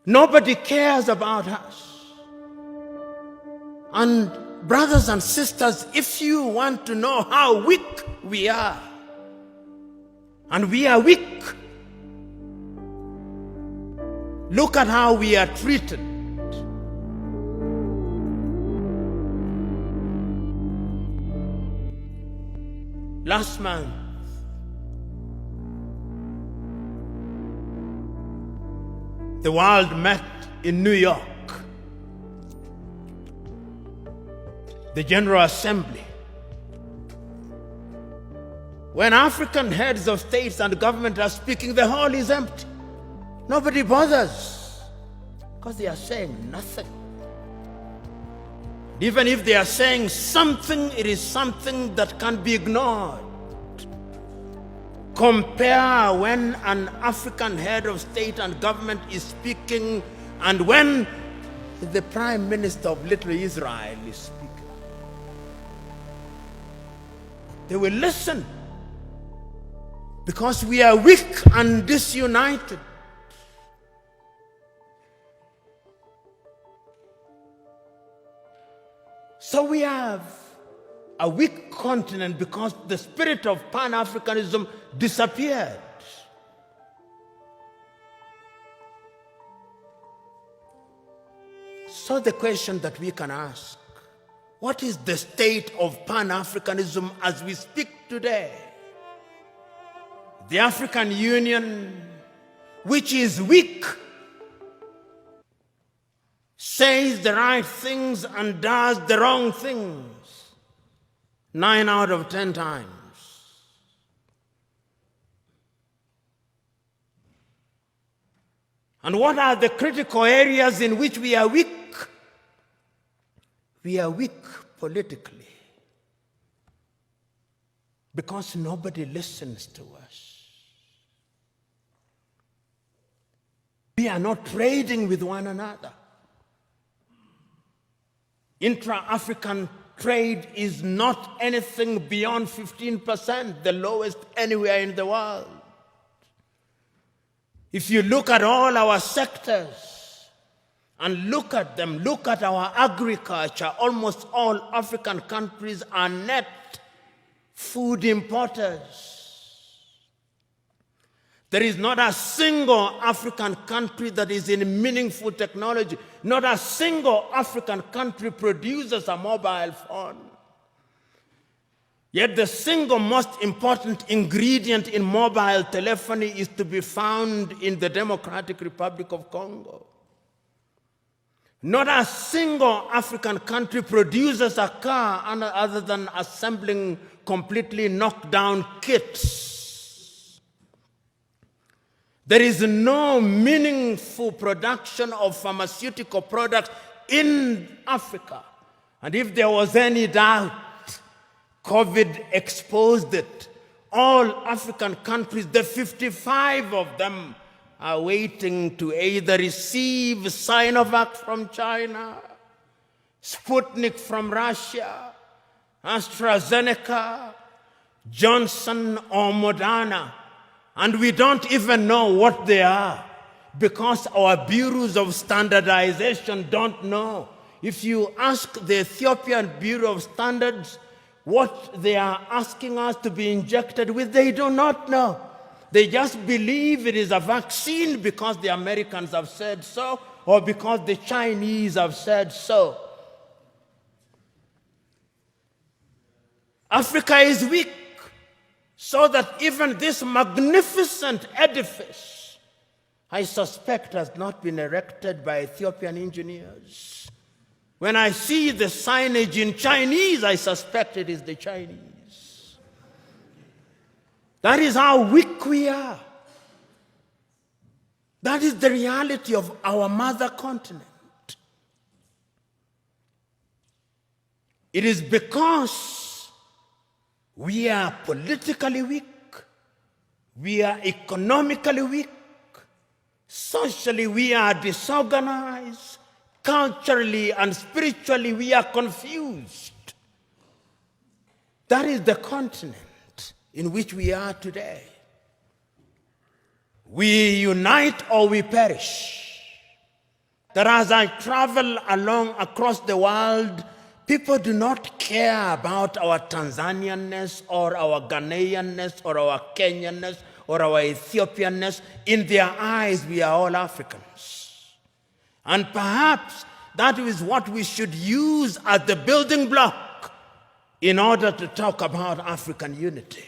Nobody cares about us. And brothers and sisters, if you want to know how weak we are, and we are weak, look at how we are treated. Last month, the world met in New York, the General Assembly. When African heads of states and government are speaking, the hall is empty. Nobody bothers because they are saying nothing. Even if they are saying something, it is something that can be ignored. Compare when an African head of state and government is speaking and when the Prime Minister of Little Israel is speaking. They will listen because we are weak and disunited. So we have a weak continent because the spirit of Pan-Africanism disappeared. So the question that we can ask, what is the state of Pan-Africanism as we speak today? The African Union, which is weak, says the right things and does the wrong things 9 out of 10 times. And what are the critical areas in which we are weak? We are weak politically because nobody listens to us. We are not trading with one another. Intra-African trade is not anything beyond 15%, the lowest anywhere in the world. If you look at all our sectors and look at them, look at our agriculture, almost all African countries are net food importers. There is not a single African country that is in meaningful technology. Not a single African country produces a mobile phone. Yet the single most important ingredient in mobile telephony is to be found in the Democratic Republic of Congo. Not a single African country produces a car other than assembling completely knocked down kits. There is no meaningful production of pharmaceutical products in Africa. And if there was any doubt, COVID exposed it. All African countries, the 55 of them, are waiting to either receive Sinovac from China, Sputnik from Russia, AstraZeneca, Johnson or Moderna. And we don't even know what they are because our bureaus of standardization don't know. If you ask the Ethiopian Bureau of Standards what they are asking us to be injected with, they do not know. They just believe it is a vaccine because the Americans have said so or because the Chinese have said so. Africa is weak. So that even this magnificent edifice, I suspect, has not been erected by Ethiopian engineers. When I see the signage in Chinese, I suspect it is the Chinese. That is how weak we are. That is the reality of our mother continent. It is because we are politically weak, we are economically weak, socially we are disorganized, culturally and spiritually we are confused. That is the continent in which we are today. We unite or we perish. that as I travel along across the world, people do not care about our Tanzanianness or our Ghanaianness or our Kenyanness or our Ethiopianness. In their eyes, we are all Africans. And perhaps that is what we should use as the building block in order to talk about African unity.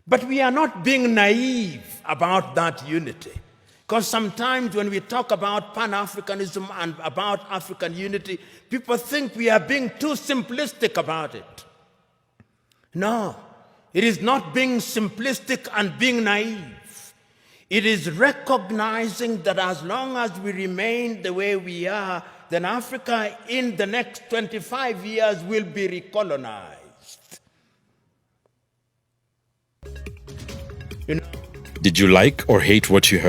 But we are not being naive about that unity. Because sometimes when we talk about Pan-Africanism and about African unity, people think we are being too simplistic about it. No, it is not being simplistic and being naive. It is recognizing that as long as we remain the way we are, then Africa in the next 25 years will be recolonized. Did you like or hate what you heard?